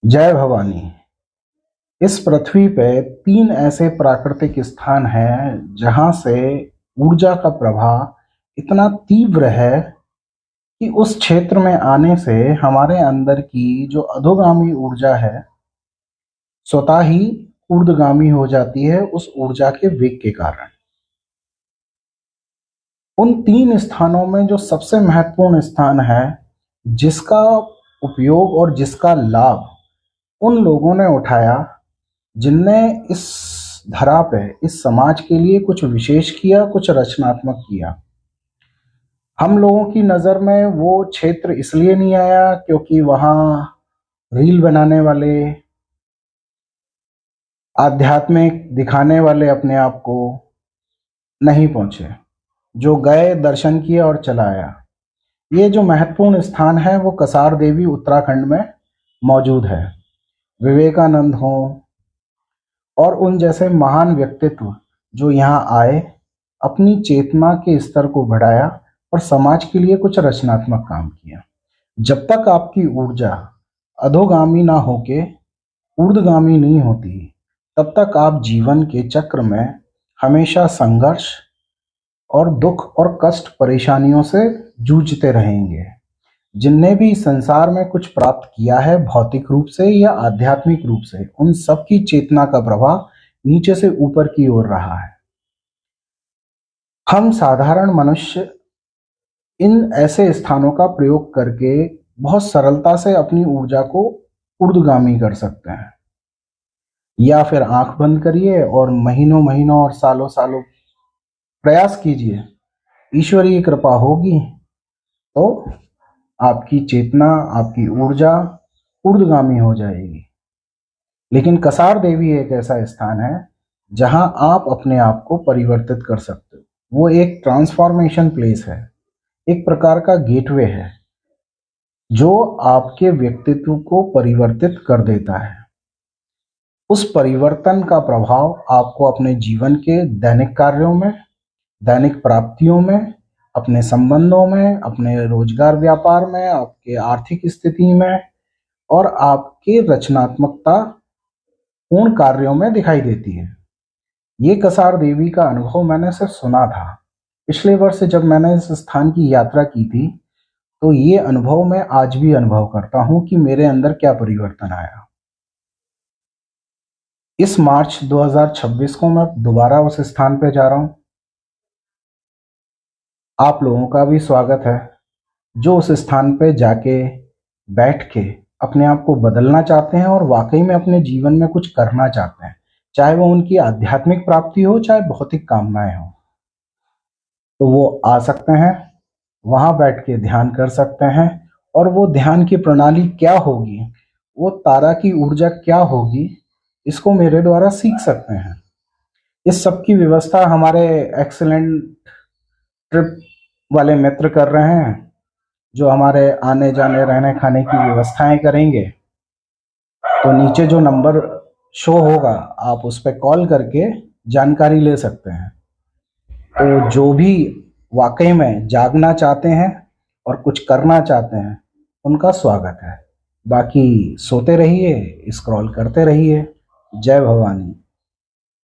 जय भवानी। इस पृथ्वी पे 3 ऐसे प्राकृतिक स्थान हैं जहां से ऊर्जा का प्रवाह इतना तीव्र है कि उस क्षेत्र में आने से हमारे अंदर की जो अधोगामी ऊर्जा है स्वतः ही ऊर्ध्वगामी हो जाती है उस ऊर्जा के वेग के कारण। उन 3 स्थानों में जो सबसे महत्वपूर्ण स्थान है, जिसका उपयोग और जिसका लाभ उन लोगों ने उठाया जिनने इस धरा पे इस समाज के लिए कुछ विशेष किया, कुछ रचनात्मक किया। हम लोगों की नज़र में वो क्षेत्र इसलिए नहीं आया क्योंकि वहाँ रील बनाने वाले, आध्यात्मिक दिखाने वाले अपने आप को नहीं पहुंचे। जो गए, दर्शन किए और चला आया। ये जो महत्वपूर्ण स्थान है वो कसार देवी उत्तराखंड में मौजूद है। विवेकानंद हों और उन जैसे महान व्यक्तित्व जो यहाँ आए, अपनी चेतना के स्तर को बढ़ाया और समाज के लिए कुछ रचनात्मक काम किया। जब तक आपकी ऊर्जा अधोगामी ना होके ऊर्ध्वगामी नहीं होती, तब तक आप जीवन के चक्र में हमेशा संघर्ष और दुख और कष्ट परेशानियों से जूझते रहेंगे। जिनने भी संसार में कुछ प्राप्त किया है भौतिक रूप से या आध्यात्मिक रूप से, उन सब की चेतना का प्रवाह नीचे से ऊपर की ओर रहा है। हम साधारण मनुष्य इन ऐसे स्थानों का प्रयोग करके बहुत सरलता से अपनी ऊर्जा को ऊर्ध्वगामी कर सकते हैं। या फिर आंख बंद करिए और महीनों महीनों और सालों सालों प्रयास कीजिए, ईश्वरीय कृपा होगी तो आपकी चेतना, आपकी ऊर्जा ऊर्ध्वगामी हो जाएगी। लेकिन कसार देवी एक ऐसा स्थान है जहां आप अपने आप को परिवर्तित कर सकते हो। वो एक ट्रांसफॉर्मेशन प्लेस है, एक प्रकार का गेटवे है जो आपके व्यक्तित्व को परिवर्तित कर देता है। उस परिवर्तन का प्रभाव आपको अपने जीवन के दैनिक कार्यों में, दैनिक प्राप्तियों में, अपने संबंधों में, अपने रोजगार व्यापार में, आपके आर्थिक स्थिति में और आपके रचनात्मकता पूर्ण कार्यों में दिखाई देती है। ये कसार देवी का अनुभव मैंने सिर्फ सुना था। पिछले वर्ष जब मैंने इस स्थान की यात्रा की थी तो ये अनुभव मैं आज भी अनुभव करता हूँ कि मेरे अंदर क्या परिवर्तन आया। इस मार्च 2026 को मैं दोबारा उस स्थान पे जा रहा हूँ। आप लोगों का भी स्वागत है जो उस स्थान पे जाके बैठ के अपने आप को बदलना चाहते हैं और वाकई में अपने जीवन में कुछ करना चाहते हैं, चाहे वो उनकी आध्यात्मिक प्राप्ति हो, चाहे भौतिक कामनाएं हो। तो वो आ सकते हैं, वहां बैठ के ध्यान कर सकते हैं और वो ध्यान की प्रणाली क्या होगी, वो तारा की ऊर्जा क्या होगी, इसको मेरे द्वारा सीख सकते हैं। इस सब की व्यवस्था हमारे एक्सीलेंट ट्रिप वाले मित्र कर रहे हैं जो हमारे आने जाने रहने खाने की व्यवस्थाएं करेंगे। तो नीचे जो नंबर शो होगा आप उस पर कॉल करके जानकारी ले सकते हैं। तो जो भी वाकई में जागना चाहते हैं और कुछ करना चाहते हैं उनका स्वागत है। बाकी सोते रहिए, स्क्रॉल करते रहिए। जय भवानी।